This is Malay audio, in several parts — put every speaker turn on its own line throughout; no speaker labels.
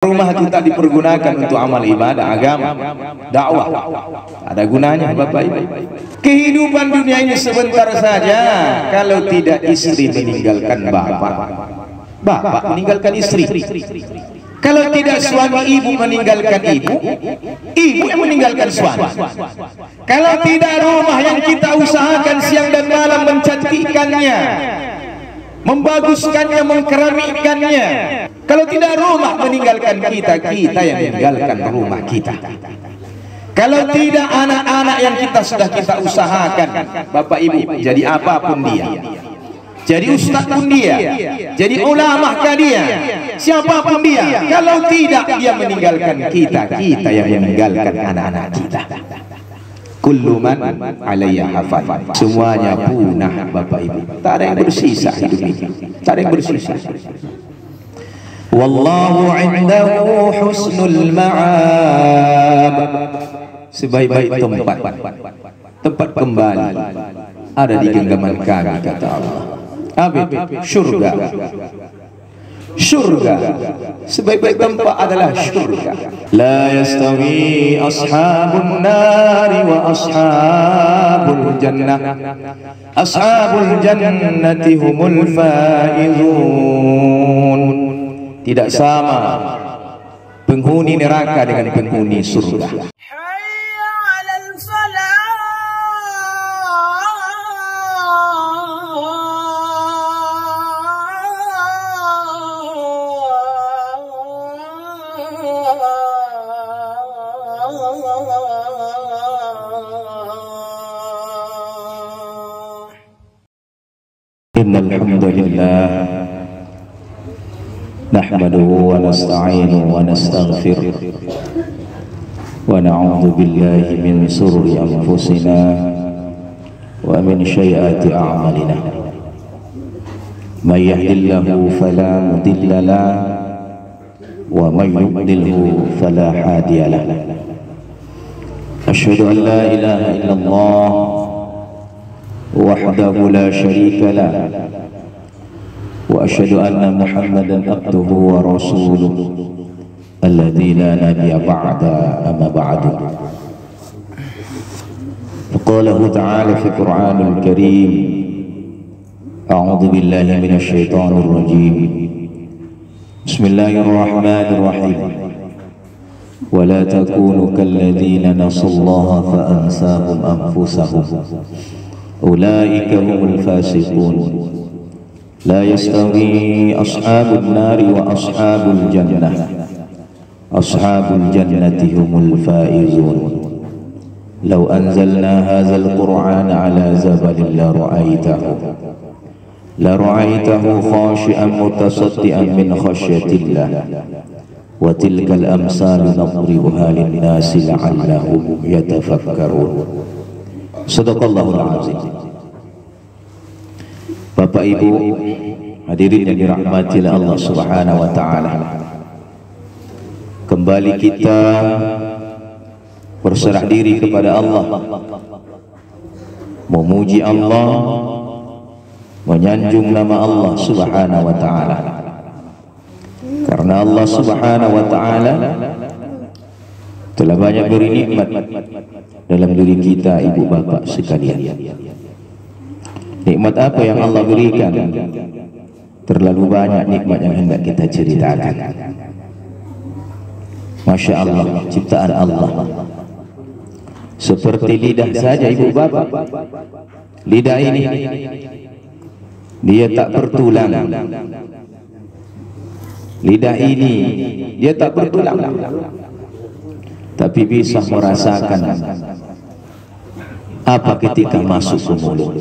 Rumah itu tak dipergunakan untuk amal ibadah, agama, dakwah, ada gunanya Bapak Ibu. Kehidupan dunia ini sebentar saja. Kalau tidak istri meninggalkan bapak meninggalkan istri. Kalau tidak suami ibu meninggalkan ibu yang meninggalkan suami. Kalau tidak rumah yang kita usahakan siang dan malam mencantikkannya, membaguskannya, mengkeramikannya. Kalau tidak rumah meninggalkan kita yang meninggalkan rumah kita. Kalau tidak anak-anak yang sudah kita usahakan, Bapak Ibu, jadi apapun dia, jadi ustaz pun dia, jadi ulama kah dia, siapapun dia, kalau tidak dia meninggalkan kita yang meninggalkan anak-anak kita. Kullu man 'alaiha hafan. Semuanya punah Bapak Ibu. Tak ada yang bersisa hidup ini. Tak ada yang bersisa. Wallahu 'indahu husnul ma'ab. Sebaik-baik tempat kembali ada di genggaman kami, kata Allah. Abid, syurga. Syurga, sebaik-baik tempat adalah syurga. La yastawi ashabun nari wa ashabul jannah. Ashabul jannati humul faizun. Tidak sama penghuni neraka dengan penghuni surga. Innal hamdalillah nahmaduhu wa nasta'inuhu wa nastaghfiruh wa na'udzu billahi min shururi anfusina wa min sayyiati a'malina. May yahdihillahu fala mudilla lahu wa may yudlilhu fala hadiya lahu. Asyhadu an la ilaha illallah wahdahu la syarika lah wa asyhadu anna Muhammadan abduhu wa rasuluh alladzi la nabiyya ba'da amma ba'du. Qala ta'ala fi Qur'anil Karim, a'udzu billahi minasy syaithanir rajim. Bismillahirrahmanirrahim. Wa la takunu kalladzina nasallaha fa ansahum anfusahum أولئك هم الفاسقون لا يستوي أصحاب النار وأصحاب الجنة أصحاب الجنة هم الفائزون لو أنزلنا هذا القرآن على جبل لرأيته خاشعا متصدعا من خشية الله وتلك الأمثال نضربها للناس لعلهم يتفكرون. Sadaqallahul azim. Bapak Ibu hadirin yang dirahmati oleh Allah Subhanahu wa taala. Kembali kita berserah diri kepada Allah, memuji Allah, menyanjung nama Allah Subhanahu wa taala. Karena Allah Subhanahu wa taala telah banyak beri nikmat dalam diri kita, ibu bapak sekalian. Nikmat apa yang Allah berikan? Terlalu banyak nikmat yang hendak kita ceritakan. Masya Allah, ciptaan Allah. Seperti lidah saja ibu bapak. Lidah ini dia tak bertulang. Lidah ini dia tak bertulang, tapi bisa merasakan apa ketika masuk ke mulut.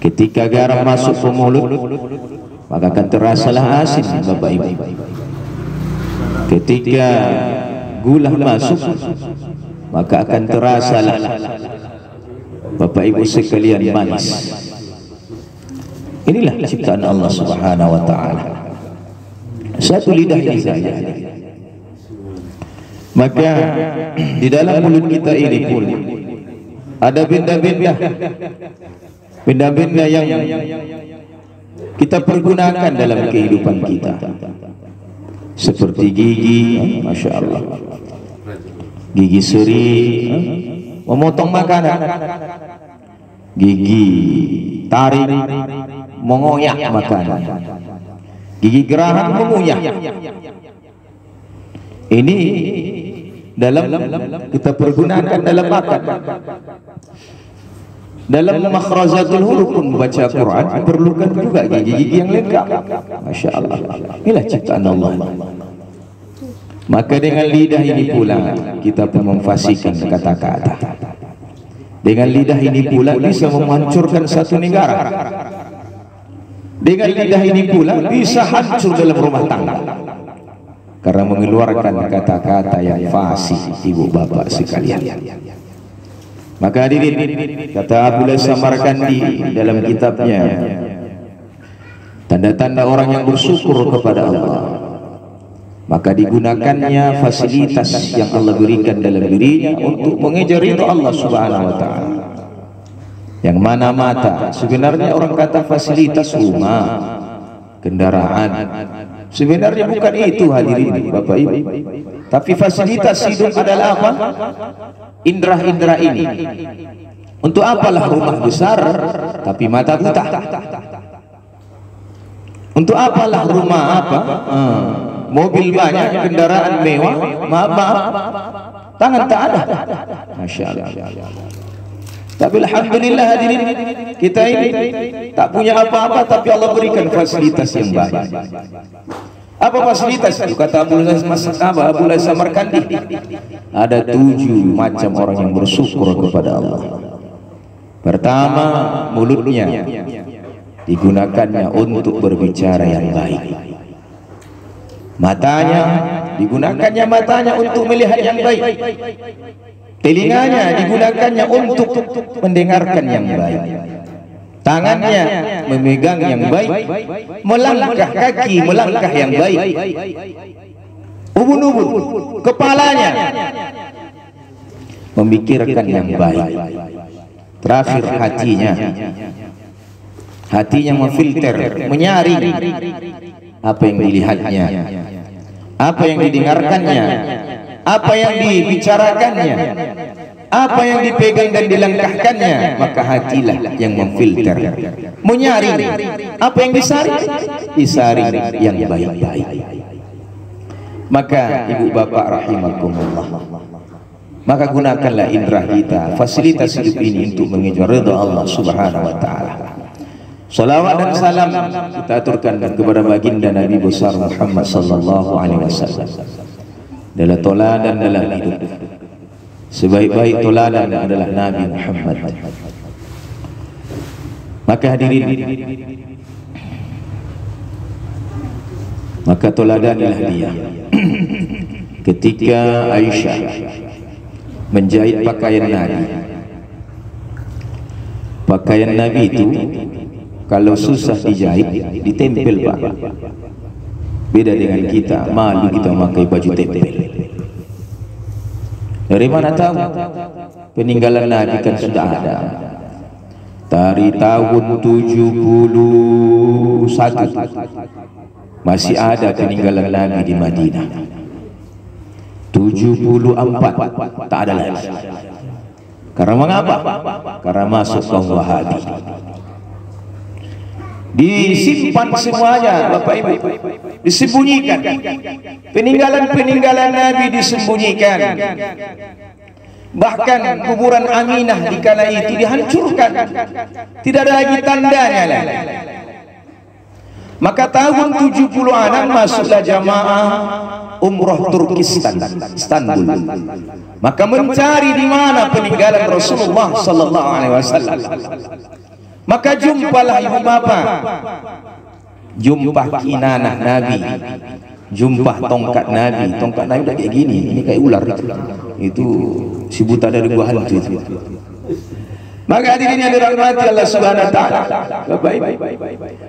Ketika garam masuk ke mulut, maka akan terasalah asin, Bapak Ibu. Ketika gula masuk, maka akan terasalah, Bapak Ibu sekalian, manis. Inilah ciptaan Allah Subhanahu wa taala. Satu lidah ini saja. Maka di dalam mulut kita ini pun ada benda-benda yang kita pergunakan dalam kehidupan kita. seperti gigi, masya Allah, gigi seri, memotong makanan, gigi tarik, mengoyak makanan, gigi geraham, mengunyah. Ini dalam kita pergunakan dalam makan. Dalam makhrajatul huruf pun membaca Quran diperlukan juga gigi-gigi yang lengkap. Masya Allah, inilah ciptaan Allah. Maka dengan lidah ini pula kita pun memfasihkan kata-kata. Dengan lidah ini pula bisa menghancurkan satu negara. Dengan lidah ini pula bisa hancur dalam rumah tangga, karena mengeluarkan kata-kata yang fasih, ibu bapak sekalian. Maka hadirin, kata Abdullah Samarkandi dalam kitabnya Tanda-tanda orang yang bersyukur kepada Allah, maka digunakannya fasilitas yang Allah berikan dalam dirinya untuk mengejar ridha Allah Subhanahu wa taala. Yang mana mata, sebenarnya orang kata fasilitas rumah, kendaraan, sebenarnya bukan itu hadirin Bapak Ibu. Tapi fasilitas hidup adalah apa? Indra-indra ini. Untuk apalah rumah besar tapi mata buta? Untuk apalah rumah apa? Mobil banyak, kendaraan mewah, maaf, tangan tak ada. Masya Allah. Tapi alhamdulillah hadirin, kita ini tak punya apa-apa tapi Allah berikan fasilitas yang baik. Apa fasilitas itu? Kata Abdullah Samarkandi, ada 7 macam orang yang bersyukur kepada Allah. Pertama, mulutnya digunakannya untuk berbicara yang baik. Matanya digunakannya untuk melihat yang baik. Telinganya digunakannya untuk mendengarkan yang baik. Tangannya memegang yang baik, melangkah kaki melangkah yang baik. Ubun-ubun kepalanya memikirkan yang baik. Terakhir hatinya memfilter, menyaring apa yang dilihatnya, apa yang didengarkannya, apa yang dibicarakannya, apa yang dipegang dan dilangkahkannya. Maka hatilah yang memfilter, menyaring apa yang disaring yang baik-baik. Maka ibu bapak rahimakumullah, maka gunakanlah indera kita, fasilitas hidup ini untuk mengejar ridha Allah Subhanahu wa taala. Salawat dan salam kita aturkan kepada baginda Nabi besar Muhammad sallallahu alaihi wasallam. Adalah toladan dalam hidup. Sebaik-baik toladan adalah Nabi Muhammad. Maka hadirin, maka toladanilah dia. Ketika Aisyah menjahit pakaian Nabi, pakaian Nabi itu kalau susah dijahit ditempel Pak. Beda dengan kita, malu kita memakai baju tempel. Dari mana tahu? Peninggalan Nabi kan sudah ada. Dari tahun 71 masih ada peninggalan Nabi di Madinah. 74 tak ada lagi. Karena mengapa? Karena masuk kaum Wahabi. Disimpan semuanya Bapak Ibu, disembunyikan. Peninggalan Nabi disembunyikan. Bahkan kuburan Aminah di kala itu dihancurkan, tidak ada lagi tandanya lagi. Maka tahun 76 masuklah jamaah umroh Turkistan, Istanbul. Maka mencari di mana peninggalan Rasulullah sallallahu alaihi wasallam. Maka jumpalah ibu bapak, jumpa kinanah Nabi, jumpa tongkat Nabi. Tongkat Nabi udah kayak gini, ini kayak ular itu si buta dari gua hantu itu. Maka hadirin yang dirahmati Allah Subhanahu wa taala, Bapak Ibu,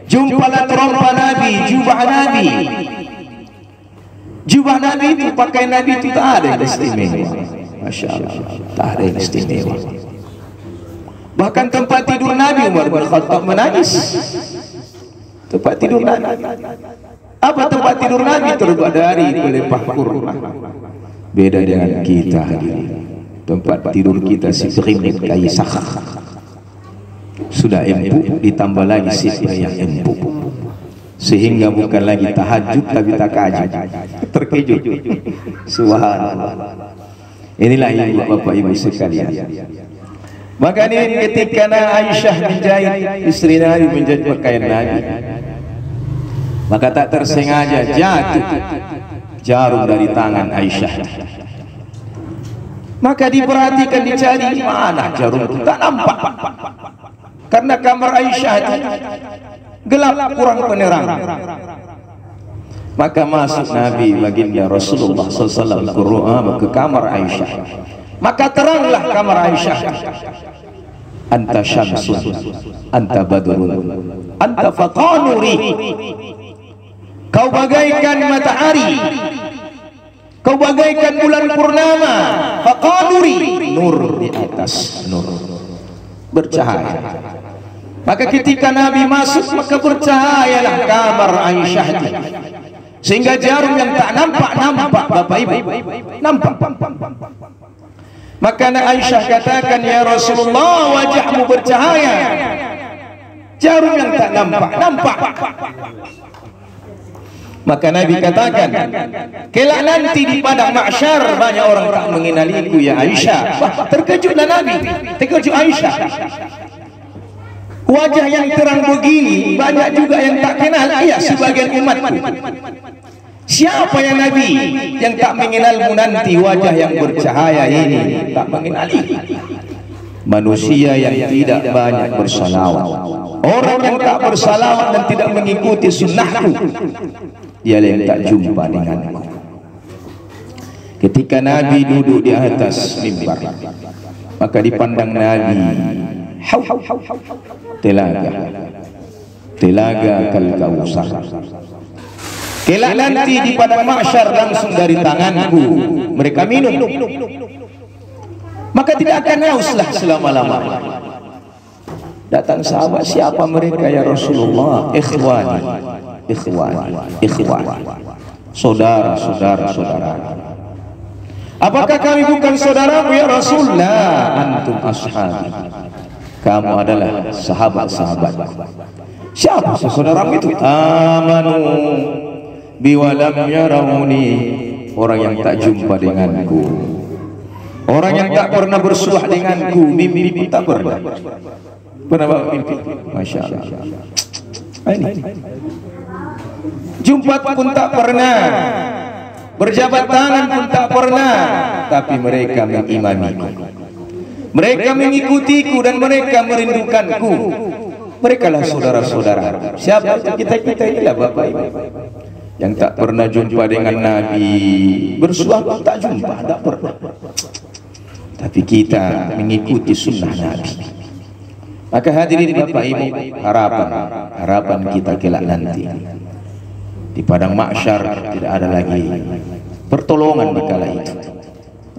jumpalah trompa Nabi, jubah Nabi. Jubah Nabi itu, pakaian Nabi itu tak ada yang istimewa. Masya Allah, tak ada yang istimewa. Bahkan tempat tidur Nabi, Umar bin Khattab menangis. Tempat tidur Nabi Apa tempat tidur Nabi? Terbuat dari pelepah kurma. Beda dengan kita hadirin. Tempat tidur kita segerimit kayu sakak, sudah empuk, ditambah lagi sisir yang empuk, sehingga bukan lagi tahajud tapi takajud. Terkejut. Subhanallah. Inilah ibu bapak ibu sekalian. Maka ini ketika Aisyah menjahit, istri Nabi menjahit pakaian Nabi, maka tak tersengaja jatuh jarum dari tangan Aisyah. Maka diperhatikan, dicari, mana jarum itu, tak nampak. Karena kamar Aisyah itu gelap, kurang penerang. Maka masuk Nabi baginda Rasulullah SAW ke kamar Aisyah. Maka teranglah kamar Aisyah. Anta syamsun, anta badrun, anta faqanuri. Kau bagaikan matahari, kau bagaikan bulan purnama, faqanuri, nur di atas nur, bercahaya. Maka ketika Nabi masuk, maka bercahayalah kamar Aisyah itu, sehingga jarum yang tak nampak Bapak Ibu, nampak. Maka Aisyah katakan, ya Rasulullah, wajahmu bercahaya, jarum yang tak nampak. Maka Nabi katakan, kelak nanti di padang mahsyar banyak orang tak mengenaliku ya Aisyah. Terkejutlah Nabi, terkejut Aisyah. Wajah yang terang begini banyak juga yang tak kenal. Iya, sebagian umatku. Siapa yang Nabi yang tak mengenalmu nanti? Wajah yang bercahaya ini tak mengenali. Manusia yang tidak banyak bersalawat, orang yang tak bersalawat dan tidak mengikuti sunnahku, dia yang tak jumpa denganku. Ketika Nabi duduk di atas mimbar, maka dipandang Nabi telaga kal kausar. Kelak nanti di padang mahsyar langsung dari tanganku mereka minum, maka tidak akan hauslah selama-lamanya. Datang sahabat, siapa mereka ya Rasulullah? Ikhwani, saudara. Apakah kami bukan saudaramu ya Rasulullah? Antum ashabi, kamu adalah sahabat-sahabatku. Siapa saudaramu itu? Amanu biwalam yarawni, orang yang tak jumpa denganku, orang yang tak pernah bersuah denganku, mimpi pun tak pernah. Pernah bawa mimpi? Masya Allah. Ini jumpa pun tak pernah, berjabat tangan pun tak pernah, tapi mereka mengimamiku, mereka mengikutiku, dan mereka merindukanku. Mereka lah saudara-saudara. Siapa kita inilah Bapak Ibu yang tak pernah jumpa dengan Nabi, bersuah pun tak jumpa, tak pernah. Tapi kita mengikuti sunnah Nabi. Maka hadirin Bapak Ibu, harapan kita kelak nanti di padang mahsyar tidak ada lagi pertolongan di kala itu,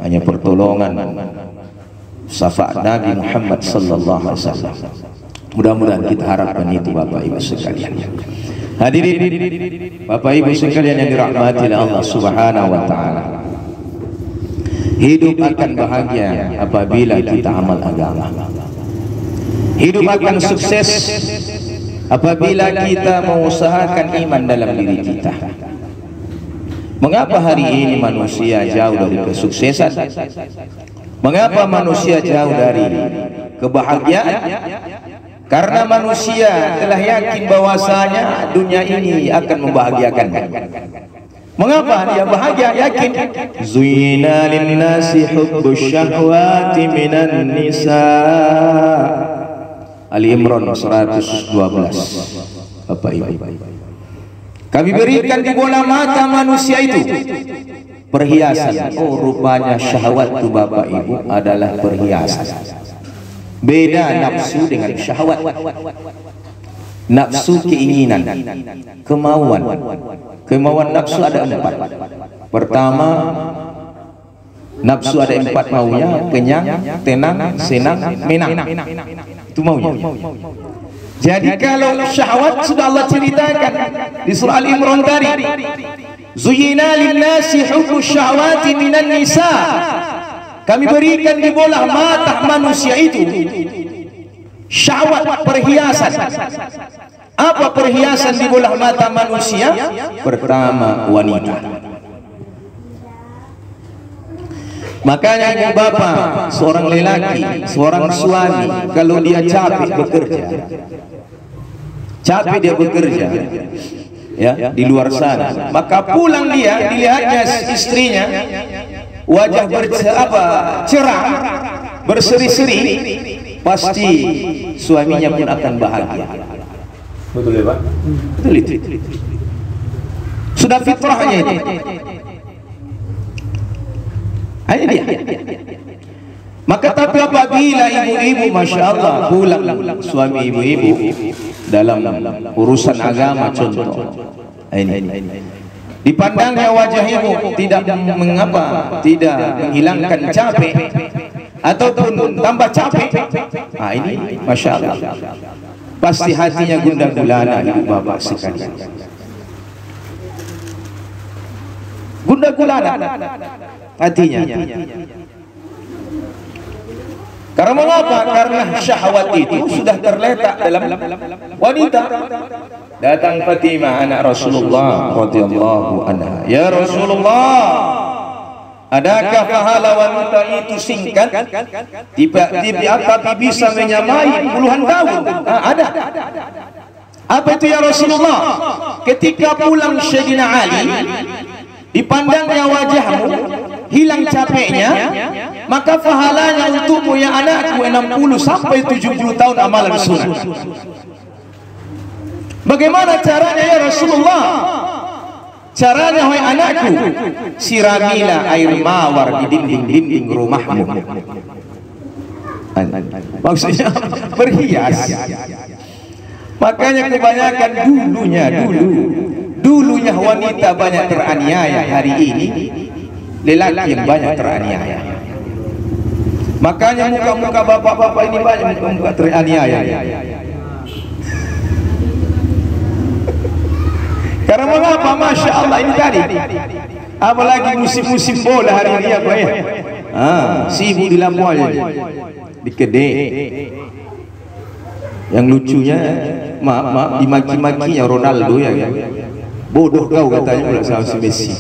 hanya pertolongan syafaat Nabi Muhammad sallallahu alaihi wasallam. Mudah-mudahan kita harapkan itu Bapak Ibu sekalian. Hadirin Bapak Ibu sekalian yang dirahmati oleh Allah Subhanahu wa taala, hidup akan bahagia apabila kita amal agama. Hidup akan sukses apabila kita mengusahakan iman dalam diri kita. Mengapa hari ini manusia jauh dari kesuksesan? Mengapa manusia jauh dari kebahagiaan? Karena manusia telah yakin bahwasanya dunia ini akan membahagiakan. Mengapa dia bahagia? Yakin. Zuyina linnasi hubbus syahwati minan nisa. Ali Imran 112. Bapak Ibu, kami berikan di bola mata manusia itu perhiasan. Oh, rupanya syahwat itu Bapak Ibu adalah perhiasan. Beda nafsu dengan syahwat. Nafsu keinginan, kemauan nafsu ada 4. Pertama, nafsu ada 4 maunya: kenyang, tenang, senang, menang. Itu maunya. Jadi kalau syahwat sudah Allah ceritakan di surah Al-Imran tadi, zuyyina lin-nasi hubbu syahwati minan nisa. Kami berikan di bola mata manusia itu syahwat, perhiasan. Apa perhiasan di bola mata manusia? Pertama, wanita. Makanya ibu bapak, seorang lelaki, seorang suami, kalau dia capek bekerja, ya, di luar sana, maka pulang dia dilihatnya istrinya wajah cerah, berseri-seri, pasti suaminya pun akan bahagia. Betul ya Pak? Betul itu. Sudah fitrahnya itu. Ayo dia. Maka tapi apabila ibu-ibu, masya Allah, pulang suami ibu-ibu dalam urusan agama, contoh ini dipandangnya wajah ibu tidak tidak menghilangkan capek ataupun tambah capek, nah ini masya Allah, pasti hatinya gundah gulana ibu bapak sekalian, gundah gulana hatinya. Karena mengapa? Karena syahwat itu sudah terletak dalam wanita. Datang Fatimah anak Rasulullah radhiyallahu anha, ya Rasulullah, adakah pahala wanita itu singkat tapi bisa menyamai puluhan tahun? Ada. Apa itu ya Rasulullah? Ketika pulang Sayyidina Ali, dipandangnya wajahmu, hilang capeknya, maka pahalanya untukmu ya anakku 60 sampai 70 tahun amalan sunnah. Bagaimana caranya ya Rasulullah? Caranya wahai anakku, siramilah air mawar di dinding-dinding rumahmu. Maksudnya berhias. Makanya kebanyakan dulunya wanita banyak teraniaya, hari ini lelaki yang banyak teraniaya. Makanya muka-muka bapak-bapak ini banyak muka-muka teraniaya. Karena mengapa? Masya Allah, ini tadi apalagi musim-musim bola hari ini apa ya, sibuk di Lampung aja, di Kedai. Yang lucunya dimaki-makinya Ronaldo ya, bodoh kau katanya pula sama si Messi.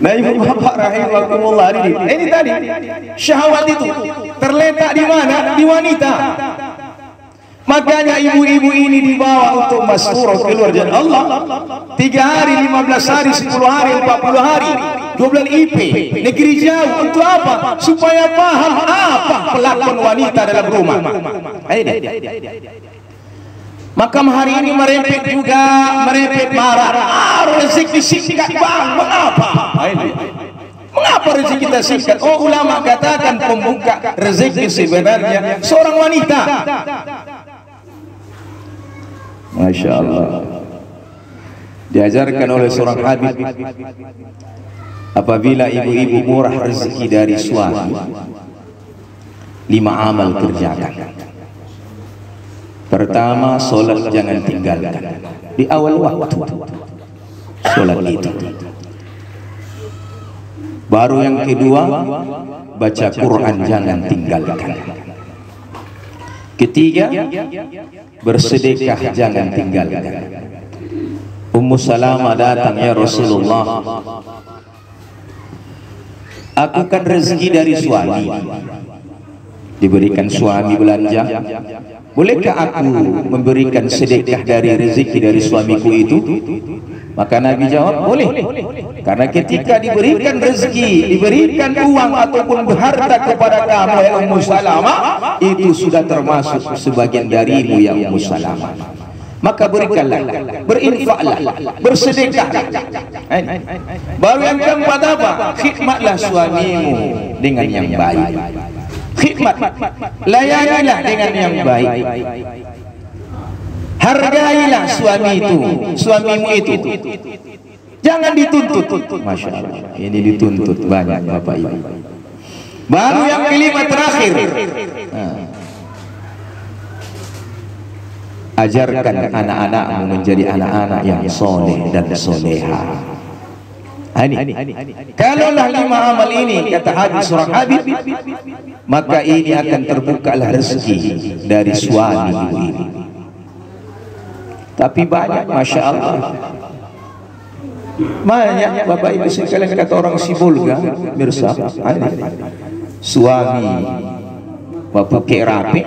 Nah ibu bapak rahimakumullah, ini tadi syahwat itu terletak di mana? Di wanita. Makanya ibu-ibu ini dibawa untuk masturah keluar jalan Allah 3 hari, 15 hari, 10 hari, 40 hari, 2 bulan IP negeri jauh. Untuk apa? Supaya paham apa pelakon wanita dalam rumah. Maka hari ini merepet juga, merepet marah. Rezeki singkat bang, mengapa? Mengapa rezeki kita singkat? Oh, ulama katakan pembuka rezeki sebenarnya seorang wanita. Masya Allah. Diajarkan oleh seorang habib, apabila ibu-ibu murah rezeki dari suami, 5 amal kerjakan. Pertama, solat jangan tinggalkan di awal waktu. Solat itu. Baru yang kedua, baca Quran jangan tinggalkan. Ketiga, bersedekah jangan tinggalkan. Ummu Salamah datang, ya Rasulullah, aku kan rezeki dari suami, diberikan suami belanja, bolehkah aku memberikan sedekah dari rezeki dari suamiku itu? Maka Nabi jawab, boleh. Karena ketika diberikan rezeki, diberikan uang ataupun harta kepada kamu ya Ummu Salamah, itu sudah termasuk sebagian darimu ya Ummu Salamah. Maka berikanlah, berinfaklah, bersedekahlah. Baru yang keempat apa? Khidmatlah suamimu dengan yang baik. Khidmat, layanilah dengan yang baik. Hargailah suamimu itu. Jangan dituntut. Masya Allah, ini dituntut banyak Bapak Ibu. Baru yang kelima terakhir, Ajarkan anak-anakmu menjadi anak-anak yang soleh dan soleha. Ini kalaulah 5 amal ini, kata hadis surah Habib, maka ini akan terbukalah rezeki dari suami ibu ini. Tapi banyak, masya Allah, banyak bapak ibu sekalian, kata orang Sibolga, mirsa, suami bapuke rapi,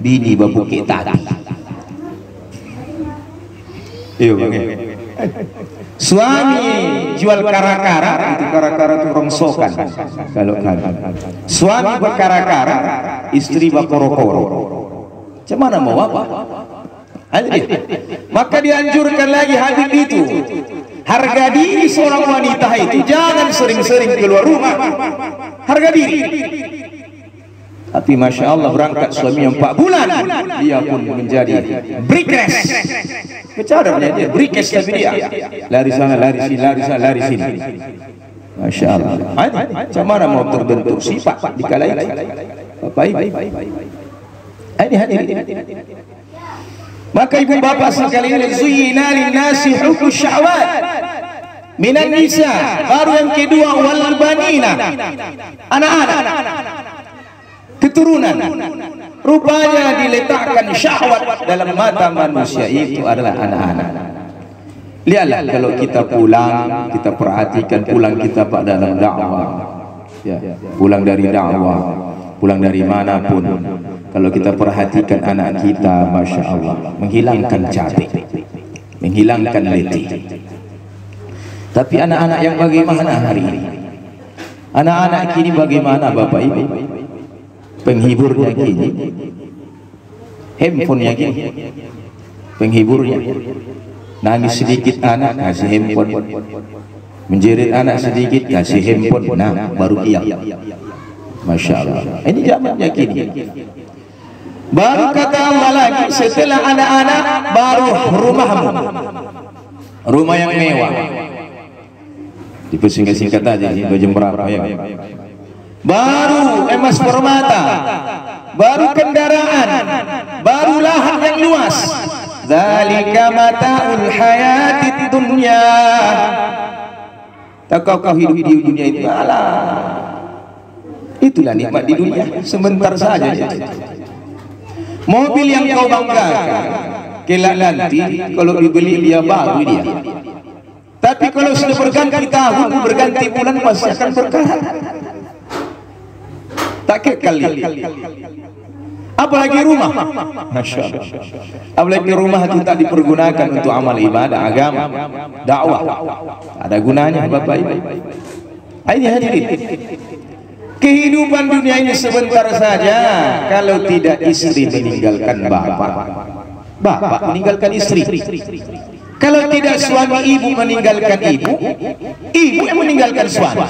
bini bapuke tadi. Iya bang. Suami jual kara-kara, itu kara-kara itu rongsokan. Kalau kan suami berkara-kara, istri bakoro-koro. Macam mana mau apa? Maka dianjurkan lagi hadis itu, harga diri seorang wanita itu jangan sering-sering keluar rumah. Harga diri. Tapi masya Allah, berangkat suaminya 4 bulan, dia pun menjadi brikes. Kecadarnya dia brikes, tapi dia lari sana, lari sini, lari sana, lari sini. Masya Allah. Macam mana mau terbentuk sifat di kala itu? Bapak ibu. Ini hadir. Maka ibu bapak sekalian, zuyina linnasi hubbu syahwat minan nisa. Baru yang kedua, wal banina, anak-anak, keturunan. Rupanya diletakkan syahwat dalam mata manusia itu adalah anak-anak. Lihatlah kalau kita pulang, kita perhatikan pulang kita pada dalam dakwah, ya, pulang dari dakwah, pulang dari manapun, kalau kita perhatikan anak kita, masya Allah, menghilangkan capek, menghilangkan letih. Tapi anak-anak yang bagaimana hari ini? Anak-anak kini bagaimana bapak ibu? Penghiburnya kini, handphonenya kini, penghiburnya. Nangis sedikit anak, kasih handphone. Menjerit anak sedikit, kasih handphone. Nah, baru diam. Masya Allah. Ini zamannya kini. Baru kata Allah lagi, setelah anak-anak, baru rumahmu, rumah yang mewah. Dipersingkat-singkat aja, ini jam berapa ya? Baru emas permata, baru kendaraan, baru lahan yang luas. Dzalika mata'ul hayatid dunya. Tak kau hidup di dunia itu, alah, itulah nikmat di dunia, sebentar saja. Mobil yang kau banggakan, kelak nanti kalau dibeli dia baru dia. Tapi kalau sudah berganti tahun, berganti bulan, pasti akan berkarat. Tak kekal. Apalagi rumah, masya Allah. Apalagi rumah itu tak dipergunakan untuk amal ibadah, agama, dakwah, ada gunanya bapak ibu. Ini hadirin, kehidupan dunia ini sebentar saja. Kalau tidak istri meninggalkan bapak, bapak meninggalkan istri. Kalau tidak suami ibu meninggalkan ibu, ibu yang meninggalkan suami.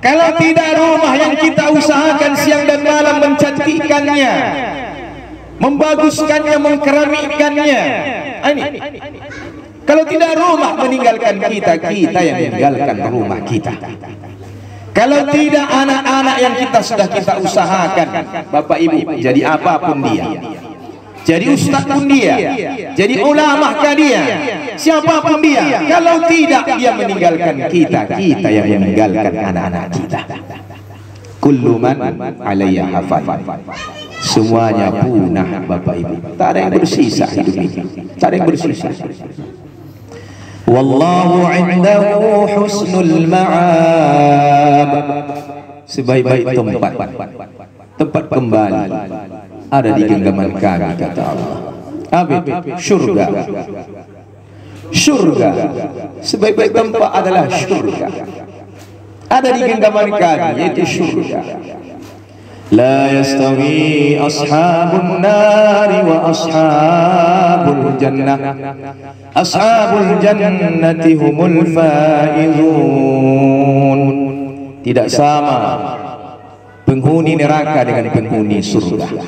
Kalau tidak rumah yang kita usahakan siang dan malam mencantikkannya, membaguskannya, mengkeramikannya. Ini. Kalau tidak rumah meninggalkan kita, kita yang meninggalkan rumah kita. Kalau tidak anak-anak yang kita sudah kita usahakan, bapak ibu, jadi apapun dia, jadi ustaz pun dia, jadi ulama kah dia, siapapun dia, kalau tidak dia meninggalkan kita, kita yang meninggalkan anak-anak kita. Kullu man 'alaiha hafal. Semuanya punah bapak ibu, tak ada yang bersisa hidup ini, tak ada yang bersisa. Wallahu 'indahu husnul ma'ab. Sebaik-baik tempat kembali ada di genggaman kami, kata Allah. Abid, syurga. Syurga, sebaik-baik tempat adalah syurga. Ada di genggaman kami, yaitu syurga. La yastawi ashabun nari wa ashabul jannah. Ashabul jannati humul faizun. Tidak sama penghuni neraka dengan penghuni surga.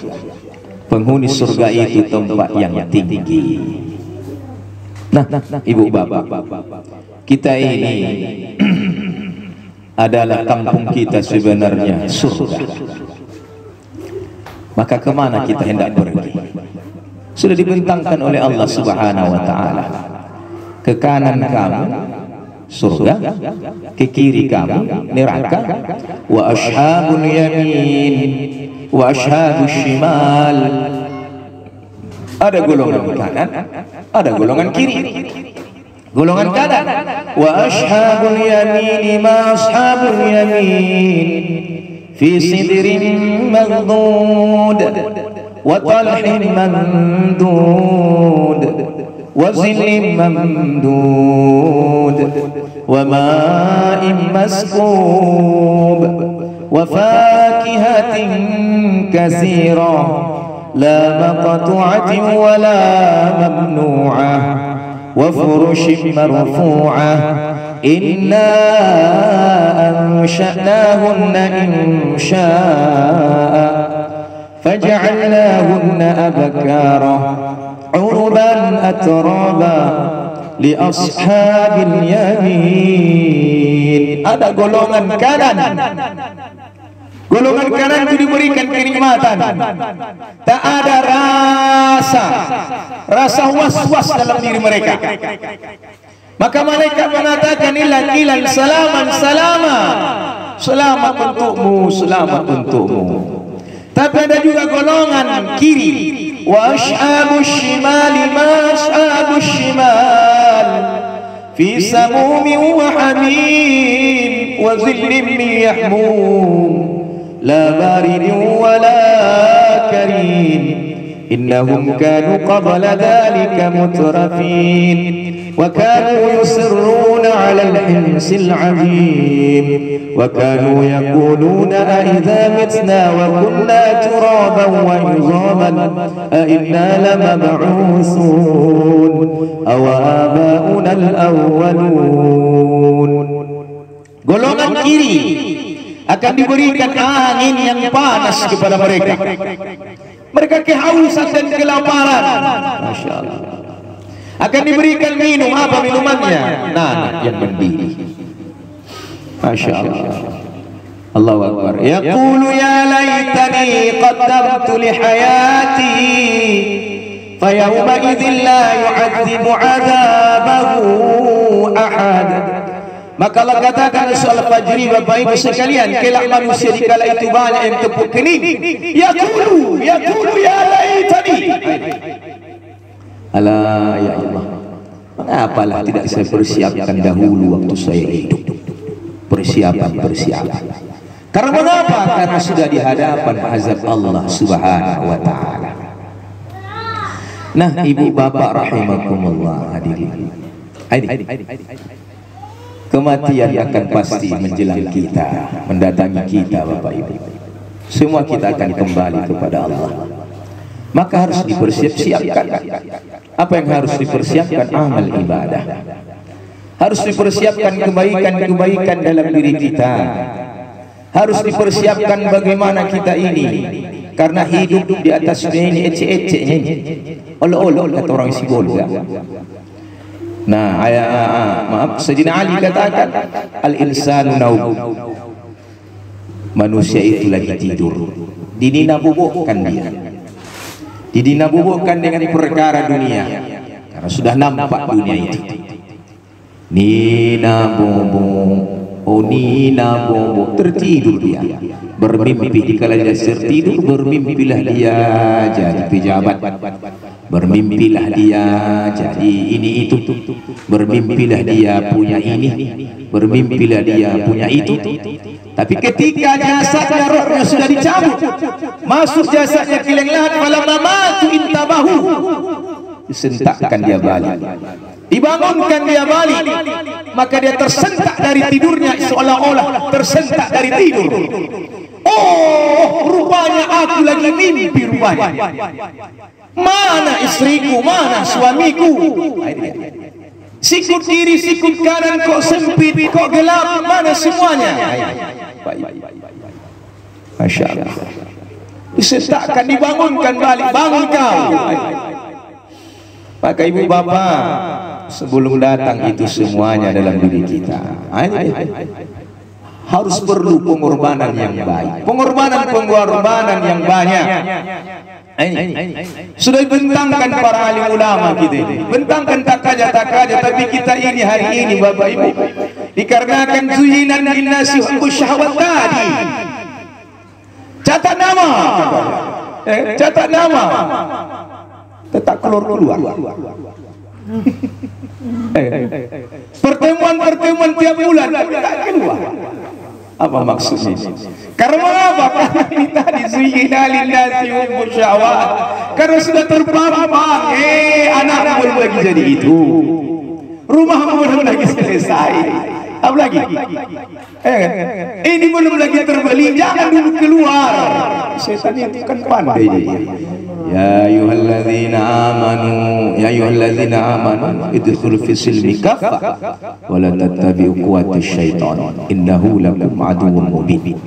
Penghuni surga itu tempat yang tinggi. Nah, ibu bapak, kita ini adalah kampung kita sebenarnya surga. Maka kemana kita hendak pergi? sudah dibentangkan oleh Allah Subhanahu wa taala. Ke kanan kamu surga, ke kiri kamu neraka. Wa ashabul yamin wa ashabus shimal. Ada golongan kanan, ada golongan kiri. Golongan kanan, wa ashabul yamin ma ashabul yamin fi sidrin maghdud wa talhin mamdud wa zillin mamdud wa ma'in maskub wa fakihatin katsirah la maqtu'atin wa la mamnu'ah wa furushin marfu'ah inna ansha'nahunna insha'a faj'alnahunna abkara urban atraba li ashabil yamin. Ada golongan kanan. Golongan kanan itu diberikan kenikmatan. Tak ada rasa was-was dalam diri mereka. Maka malaikat mengatakan ilan salaman salama. Selamat untukmu, selamat untukmu. Tapi ada juga golongan kiri. Wa ashabus shimali ma ashabus shimal fi samumin wa hamim wa zillin min yahmum la baridin wa la karim innahum kanu qabla dhalika mutrafin wa kanu yusirruna 'ala al-hinsil 'azim wa kanu yaquluna a idza mitna wa kunna turaban wa 'idhaman a inna lamab'uthun aw aba'una al-awwalun. Golongan kiri akan diberikan angin yang panas kepada mereka. Mereka kehausan dan kelaparan. Masya Allah. Akan diberikan minum, apa minumannya? Nanak yang mendidih. Masya Allah. Allahu Akbar. Yaqulu ya laitani qaddamtu li hayati fa yawma idzin la yu'adzibu 'adzabahu ahad. Maka Allah katakan soal Fajri, Bapak Ibu sekalian, kelak manusia dikala itu banyak yang tepuk kening. Yaqulu ya laitani. Alah ya Allah, mengapalah tidak saya persiapkan dahulu waktu saya hidup. Persiapan. Karena mengapa? Karena sudah di hadapan azab Allah Subhanahu wa taala. Nah, ibu bapak rahimakumullah, hadirin. Kematian akan pasti menjelang kita, mendatangi kita Bapak Ibu. Semua kita akan kembali kepada Allah. Maka harus dipersiapkan. Apa yang harus dipersiapkan? Amal ibadah. Harus dipersiapkan kebaikan-kebaikan dalam diri kita. Harus dipersiapkan bagaimana kita ini. Karena hidup di atas dunia ini ecek-eceknya. Olok-olok kata orang Sibolga. Nah, maaf, Sayyidina Ali katakan al-insanu naum. Manusia itu lagi tidur. Dinabubukkan dia. Dinabubukkan dengan perkara dunia. Karena sudah nampak dunia itu. Nina bobo tertidur dia. Bermimpi dikala dia tertidur, bermimpilah dia jadi pejabat. Bermimpilah dia jadi ini itu. Bermimpilah dia punya ini. Bermimpilah dia punya itu. Tapi ketika jasadnya, rohnya sudah dicabut, masuk jasadnya ke liang lahat, falamma matu intabahu, disentakkan dia balik, dibangunkan dia balik, maka dia tersentak dari tidurnya, seolah-olah tersentak dari tidur. Oh, rupanya aku lagi mimpi rupanya. Mana istriku, mana suamiku? Sikut kiri, sikut kanan, kok sempit, kok gelap, mana semuanya? Masya Allah. Disentakkan, dibangunkan balik, bangun kau. Maka ibu bapak, sebelum datang itu semuanya dalam diri kita, harus perlu pengorbanan yang baik, pengorbanan yang banyak. Sudah dibentangkan para alim ulama kita ini, bentangkan takaja, tapi kita ini hari ini Bapak Ibu, dikarenakan zuyinan linnasi hubbu syahwat tadi, catat nama, catat nama, tetap keluar. Pertemuan tiap bulan tak keluar. Apa maksudnya? Karena apa? Karena ini tadi zuyyina linnasi hubbu syahwat. Karena sudah terpapar, anak belum lagi jadi itu, rumah belum lagi selesai, apa lagi? Ini belum lagi terbeli, jangan dulu keluar. Setan itu kan pandai dia. Ya ayyuhalladzina amanu idkhulu fi silmi kaffah wa la tattabi'u khuwatish syaitan innahu lakum aduwwun mubin.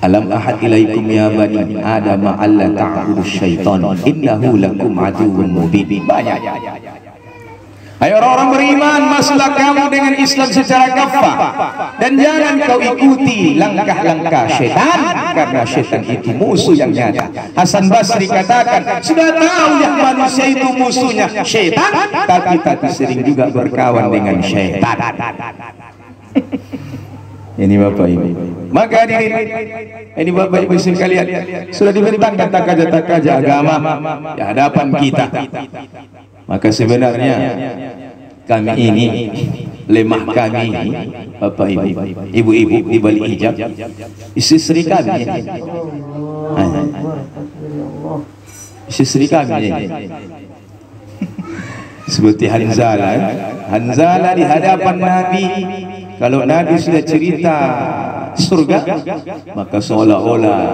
Alam ahad ilaikum ya bani adam alla ta'budu syaitan innahu lakum aduwwun mubin. Banyak. Ayo orang beriman, masuklah kamu dengan Islam secara kafah, dan jangan kau ikuti langkah-langkah syaitan, karena syaitan itu musuh yang nyata. Hasan Basri katakan, sudah tahu ya manusia itu musuhnya syaitan, tapi sering juga berkawan dengan syaitan. Ini Bapak Ibu. Maka ini Bapak Ibu sekalian, sudah dibentangkan takaja agama di hadapan kita. Maka sebenarnya kami ini, lemah kami ini, Bapak Ibu, ibu-ibu di balik hijab, istri kami ini, istri kami ini, seperti Hanzalah di hadapan Nabi. Kalau Nabi sudah cerita surga, maka seolah-olah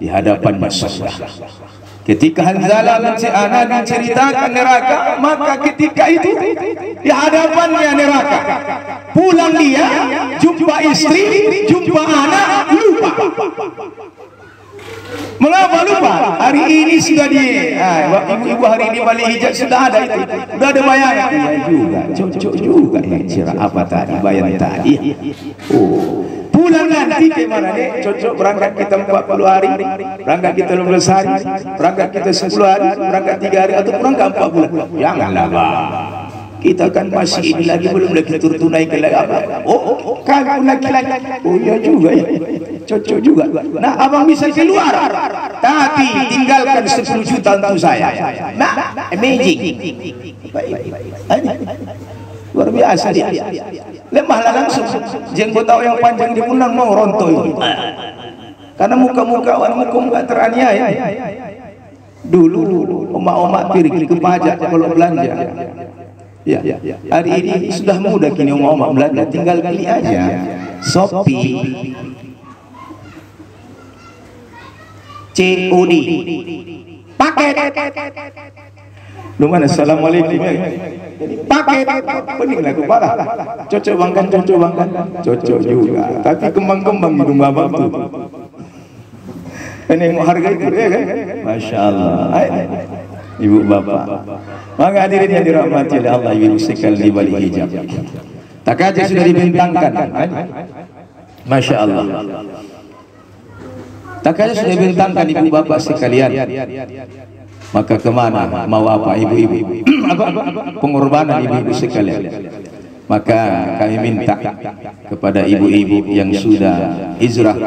di hadapannya surga. Ketika Hanzalah menceritakan neraka, maka ketika itu di hadapannya neraka. Pulang dia, jumpa istri, jumpa anak, lupa. Mengapa lupa? Hari ini sudah ibu-ibu hari ini balik hijab sudah ada itu, sudah ada bayangan. Iya juga, cocok juga ya cerah apa tadi, bayan tadi. Pulang nanti gimana nih? Cocok berangkat kita 40 hari, berangkat kita 15 hari, berangkat kita 10 hari, berangkat 3 hari, atau berangkat 4 bulan. Janganlah Bang, kita kan masih ini lagi, belum lagi tunaikan lagi apa? Oh, kamu lagi. Oh iya juga ya, cocok juga. Nah, abang bisa keluar, tapi tinggalkan 10 juta untuk saya. Nah, amazing. Luar biasa dia. Lemahlah langsung, jenggot yang panjang di pundak mau rontoy. Karena muka-muka teraniaya. Dulu omak-omak pirik ke pajak kalau belanja. Ya, hari ini sudah mudah kini omak-omak belanja, tinggal kali aja Shopee, COD, paket. Lumayan, assalamualaikum. Paket, peninglah kepala. Cocok bangkan, cocok juga. Tapi kembang-kembang di rumah bang tu. Ini harga itu ya kan? Masya Allah. Ibu bapak. Maka hadirin yang dirahmati oleh Allah, ibu sekalian di balik hijab. Tak aja sudah dibentangkan. Masya Allah. Tak aja sudah dibentangkan ibu bapak sekalian. Maka kemana mau apa ibu-ibu? Pengorbanan ibu-ibu sekalian. Maka kami minta kepada ibu-ibu yang sudah hijrah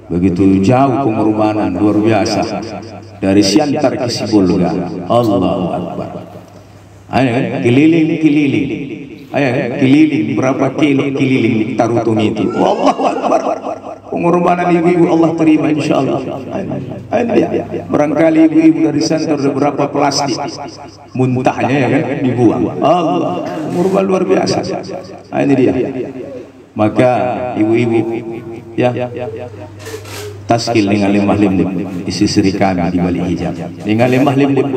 begitu jauh, pengorbanan luar biasa dari Siantar ke Sibolga. Allahu Akbar. Ayo keliling. Ayo keliling, berapa kilo keliling Tarutung itu. Allahu Akbar. Pengorbanan ibu-ibu Allah terima insyaallah. Barangkali ibu-ibu dari Siantar berapa plastik muntahnya ya kan dibuang. Allah, pengorbanan luar biasa. Ini dia. Maka ibu-ibu ya taskil dengan lemah lembut istri kami di balik hijab, dengan lemah lembut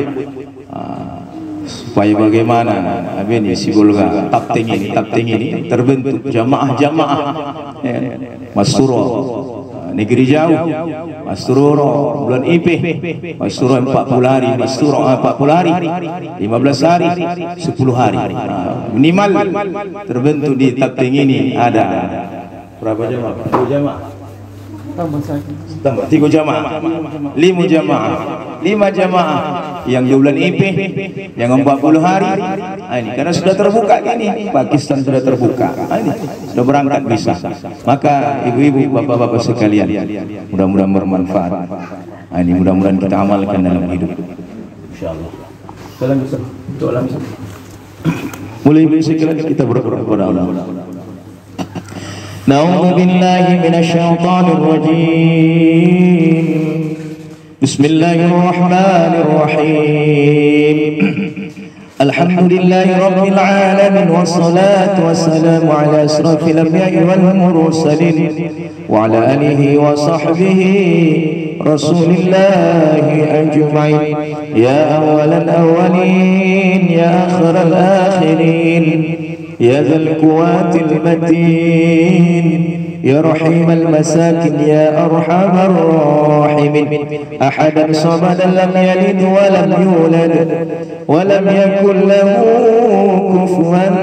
supaya bagaimana ini Sibolga tapting ini terbentuk jamaah-jamaah Masuro negeri jauh, Masuro bulan Ipeh, Masuro 40 hari, Masuro 40 hari, 15 hari, 10 hari minimal terbentuk di tapting ini ada berapa jamaah? 2 jamaah. tambah 3 jamaah, 5 jamaah, 5 jamaah yang di bulan Ipih, yang 40 hari. Ini karena sudah terbuka ini, Pakistan sudah terbuka. Ini sudah berangkat bisa. Maka ibu-ibu, bapak-bapak sekalian, mudah-mudahan bermanfaat. Ini mudah-mudahan kita amalkan dalam hidup. Insyaallah. Salam bisa. Mulai besok kita berdoa kepada Allah. Na'udzu billahi minasyaitonir rajim. Bismillahirrahmanirrahim. Alhamdulillahi rabbil alamin wassalatu wassalamu ala asrafil anbiya'i wal mursalin wa ala alihi wa sahbihi rasulillahi ajma'in. Ya awwalan awwalin, ya akhiral akhirin, ya dzal quwwatil matin, ya rahimal masakin, ya arhamar rahimin. Ahadan samadan lam yalid wa lam yulad wa lam yakul lahu kufuwan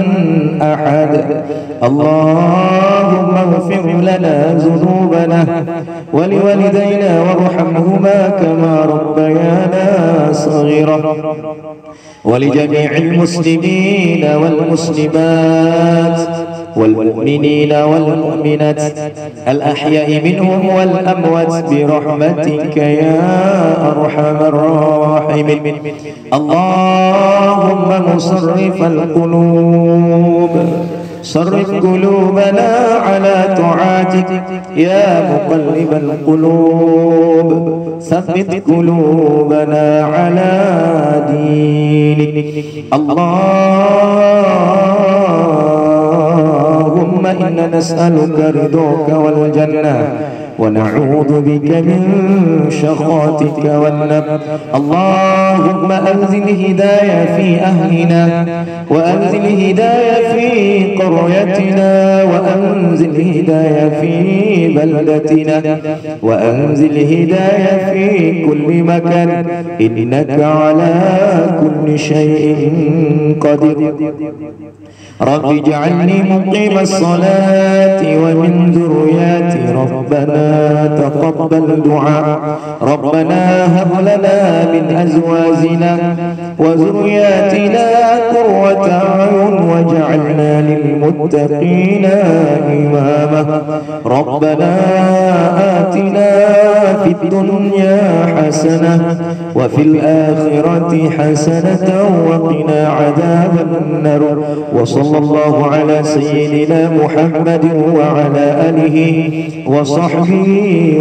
ahad. Allahumma ighfir lana dhunubana wa liwalidayna warhamhuma kama rabbayana saghira wa li jami'il muslimina wal muslimat والمؤمنين والمؤمنات الأحياء منهم والأموات برحمتك يا أرحم الراحمين. اللهم مصرف القلوب صرف قلوبنا على طاعتك يا مقلب القلوب ثبت قلوبنا على دينك. اللهم إنا نسألك رضاك والجنة ونعوذ بك من شخاتك والنار. اللهم أنزل الهداية في أهلنا وأنزل الهداية في قريتنا وأنزل الهداية في بلدتنا وأنزل الهداية في كل مكان إنك على كل شيء قدير. رب اجعلني مقيم الصلاة ومن ذرياتي ربنا تقبل دعاء. ربنا هب لنا من أزواجنا وذرياتنا قرة أعين واجعلنا للمتقين إماما. ربنا آتنا في الدنيا حسنة وفي الآخرة حسنة وقنا عذاب النار. وصلى الله على سيدنا محمد وعلى آله وصحبه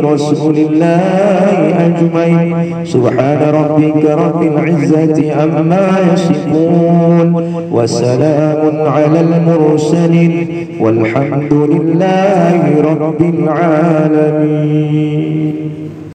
رسول الله أجمعين. سبحان ربك رب العزة عما يصفون وسلام على المرسلين والحمد لله رب العالمين.